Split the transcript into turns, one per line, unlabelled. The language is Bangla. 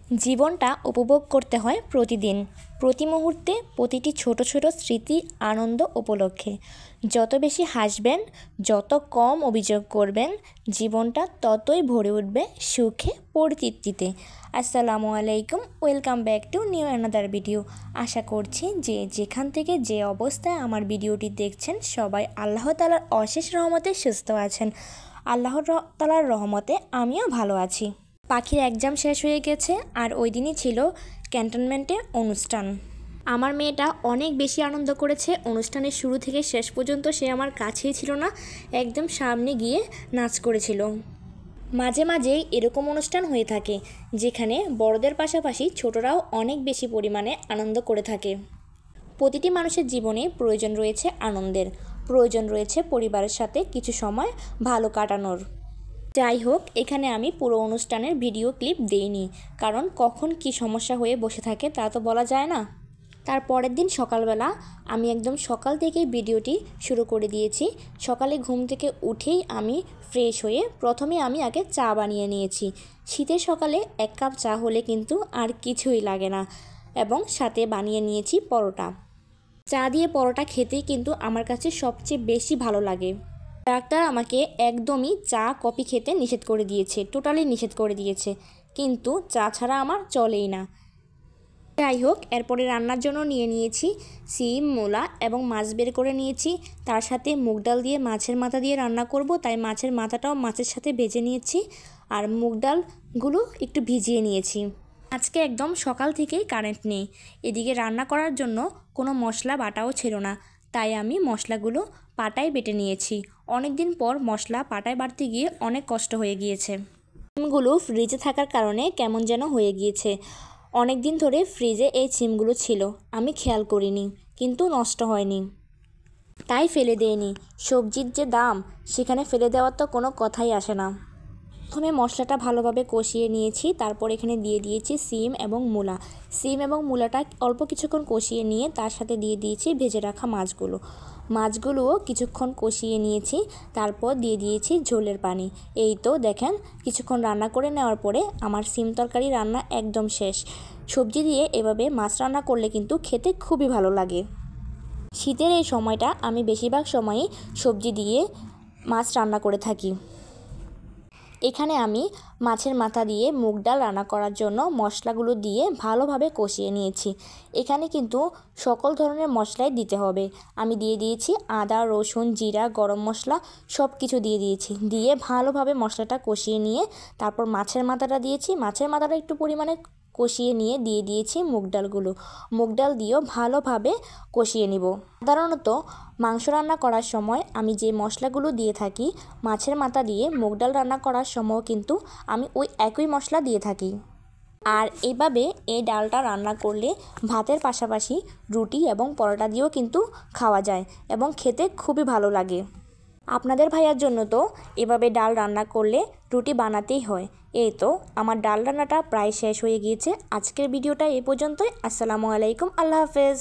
জীবনটা উপভোগ করতে হয় প্রতিদিন, প্রতি মুহূর্তে, প্রতিটি ছোট ছোট স্মৃতি আনন্দ উপলক্ষে। যত বেশি হাসবেন, যত কম অভিযোগ করবেন, জীবনটা ততই ভরে উঠবে সুখে, পরিতৃপ্তিতে। আসসালামু আলাইকুম, welcome back to new another video. আশা করছি যে যেখান থেকে যে অবস্থায় আমার ভিডিওটি দেখছেন সবাই আল্লাহ তাআলার অশেষ রহমতে সুস্থ আছেন। আল্লাহ তাআলার রহমতে আমিও ভালো আছি। পাখির এক্সাম শেষ হয়ে গেছে আর ওই দিনই ছিল ক্যান্টনমেন্টে অনুষ্ঠান। আমার মেয়েটা অনেক বেশি আনন্দ করেছে। অনুষ্ঠানের শুরু থেকে শেষ পর্যন্ত সে আমার কাছেই ছিল না, একদম সামনে গিয়ে নাচ করেছিল। মাঝে মাঝেই এরকম অনুষ্ঠান হয়ে থাকে যেখানে বড়দের পাশাপাশি ছোটরাও অনেক বেশি পরিমাণে আনন্দ করে থাকে। প্রতিটি মানুষের জীবনে প্রয়োজন রয়েছে আনন্দের, প্রয়োজন রয়েছে পরিবারের সাথে কিছু সময় ভালো কাটানোর। যাই হোক, এখানে আমি পুরো অনুষ্ঠানের ভিডিও ক্লিপ দেইনি, কারণ কখন কি সমস্যা হয়ে বসে থাকে তা তো বলা যায় না। তার পরের দিন সকালবেলা আমি একদম সকাল থেকেই ভিডিওটি শুরু করে দিয়েছি। সকালে ঘুম থেকে উঠেই আমি ফ্রেশ হয়ে প্রথমে আমি আগে চা বানিয়ে নিয়েছি। শীতের সকালে 1 কাপ চা হলে কিন্তু আর কিছুই লাগে না, এবং সাথে বানিয়ে নিয়েছি পরোটা। চা দিয়ে পরোটা খেতেই কিন্তু আমার কাছে সবচেয়ে বেশি ভালো লাগে। ডাক্তার আমাকে একদমই চা কফি খেতে নিষেধ করে দিয়েছে, টোটালি নিষেধ করে দিয়েছে, কিন্তু চা ছাড়া আমার চলেই না। যাই হোক, এরপরে রান্নার জন্য নিয়ে নিয়েছি সিম, মূলা এবং মাছ বের করে নিয়েছি। তার সাথে মুগ ডাল দিয়ে মাছের মাথা দিয়ে রান্না করব, তাই মাছের মাথাটাও মাছের সাথে ভেজে নিয়েছি আর মুগ ডালগুলো একটু ভিজিয়ে নিয়েছি। আজকে একদম সকাল থেকেই কারেন্ট নেই, এদিকে রান্না করার জন্য কোনো মশলা বাটাও ছিল না, তাই আমি মশলাগুলো পাটায় বেটে নিয়েছি। অনেক দিন পর মশলা পাটায় বাটতে গিয়ে অনেক কষ্ট হয়ে গিয়েছে। সিমগুলো ফ্রিজে থাকার কারণে কেমন যেন হয়ে গিয়েছে। অনেক দিন ধরে ফ্রিজে এই সিমগুলো ছিল, আমি খেয়াল করিনি, কিন্তু নষ্ট হয়নি, তাই ফেলে দেইনি। সবজির যে দাম, সেখানে ফেলে দেওয়ার তো কোনো কথাই আসে না। প্রথমে মশলাটা ভালোভাবে কষিয়ে নিয়েছি, তারপর এখানে দিয়ে দিয়েছি সিম এবং মূলা। সিম এবং মূলাটা অল্প কিছুক্ষণ কষিয়ে নিয়ে তার সাথে দিয়ে দিয়েছি ভেজে রাখা মাছগুলোও কিছুক্ষণ কষিয়ে নিয়েছি, তারপর দিয়ে দিয়েছি ঝোলের পানি। এই তো দেখেন, কিছুক্ষণ রান্না করে নেওয়ার পরে আমার সিম তরকারি রান্না একদম শেষ। সবজি দিয়ে এভাবে মাছ রান্না করলে কিন্তু খেতে খুবই ভালো লাগে। শীতের এই সময়টা আমি বেশিরভাগ সময়ই সবজি দিয়ে মাছ রান্না করে থাকি। এখানে আমি মাছের মাথা দিয়ে মুগ ডাল রান্না করার জন্য মশলাগুলো দিয়ে ভালোভাবে কষিয়ে নিয়েছি। এখানে কিন্তু সকল ধরনের মশলাই দিতে হবে। আমি দিয়ে দিয়েছি আদা, রসুন, জিরা, গরম মশলা সব কিছু দিয়ে দিয়েছি। দিয়ে ভালোভাবে মশলাটা কষিয়ে নিয়ে তারপর মাছের মাথাটা দিয়েছি। মাছের মাথাটা একটু পরিমাণে কষিয়ে নিয়ে দিয়ে দিয়েছি মুগ ডাল দিয়েও ভালোভাবে কষিয়ে নিব। সাধারণত মাংস রান্না করার সময় আমি যে মশলাগুলো দিয়ে থাকি, মাছের মাথা দিয়ে মুগ ডাল রান্না করার সময়ও কিন্তু আমি ওই একই মশলা দিয়ে থাকি। আর এভাবে এই ডালটা রান্না করলে ভাতের পাশাপাশি রুটি এবং পরোটা দিয়েও কিন্তু খাওয়া যায় এবং খেতে খুবই ভালো লাগে। আপনাদের ভাইয়ার জন্য তো এভাবে ডাল রান্না করলে রুটি বানাতেই হয়। এই তো আমার ডাল রান্নাটা প্রায় শেষ হয়ে গিয়েছে। আজকের ভিডিওটা এই পর্যন্তই। আসসালামু আলাইকুম, আল্লাহ হাফেজ।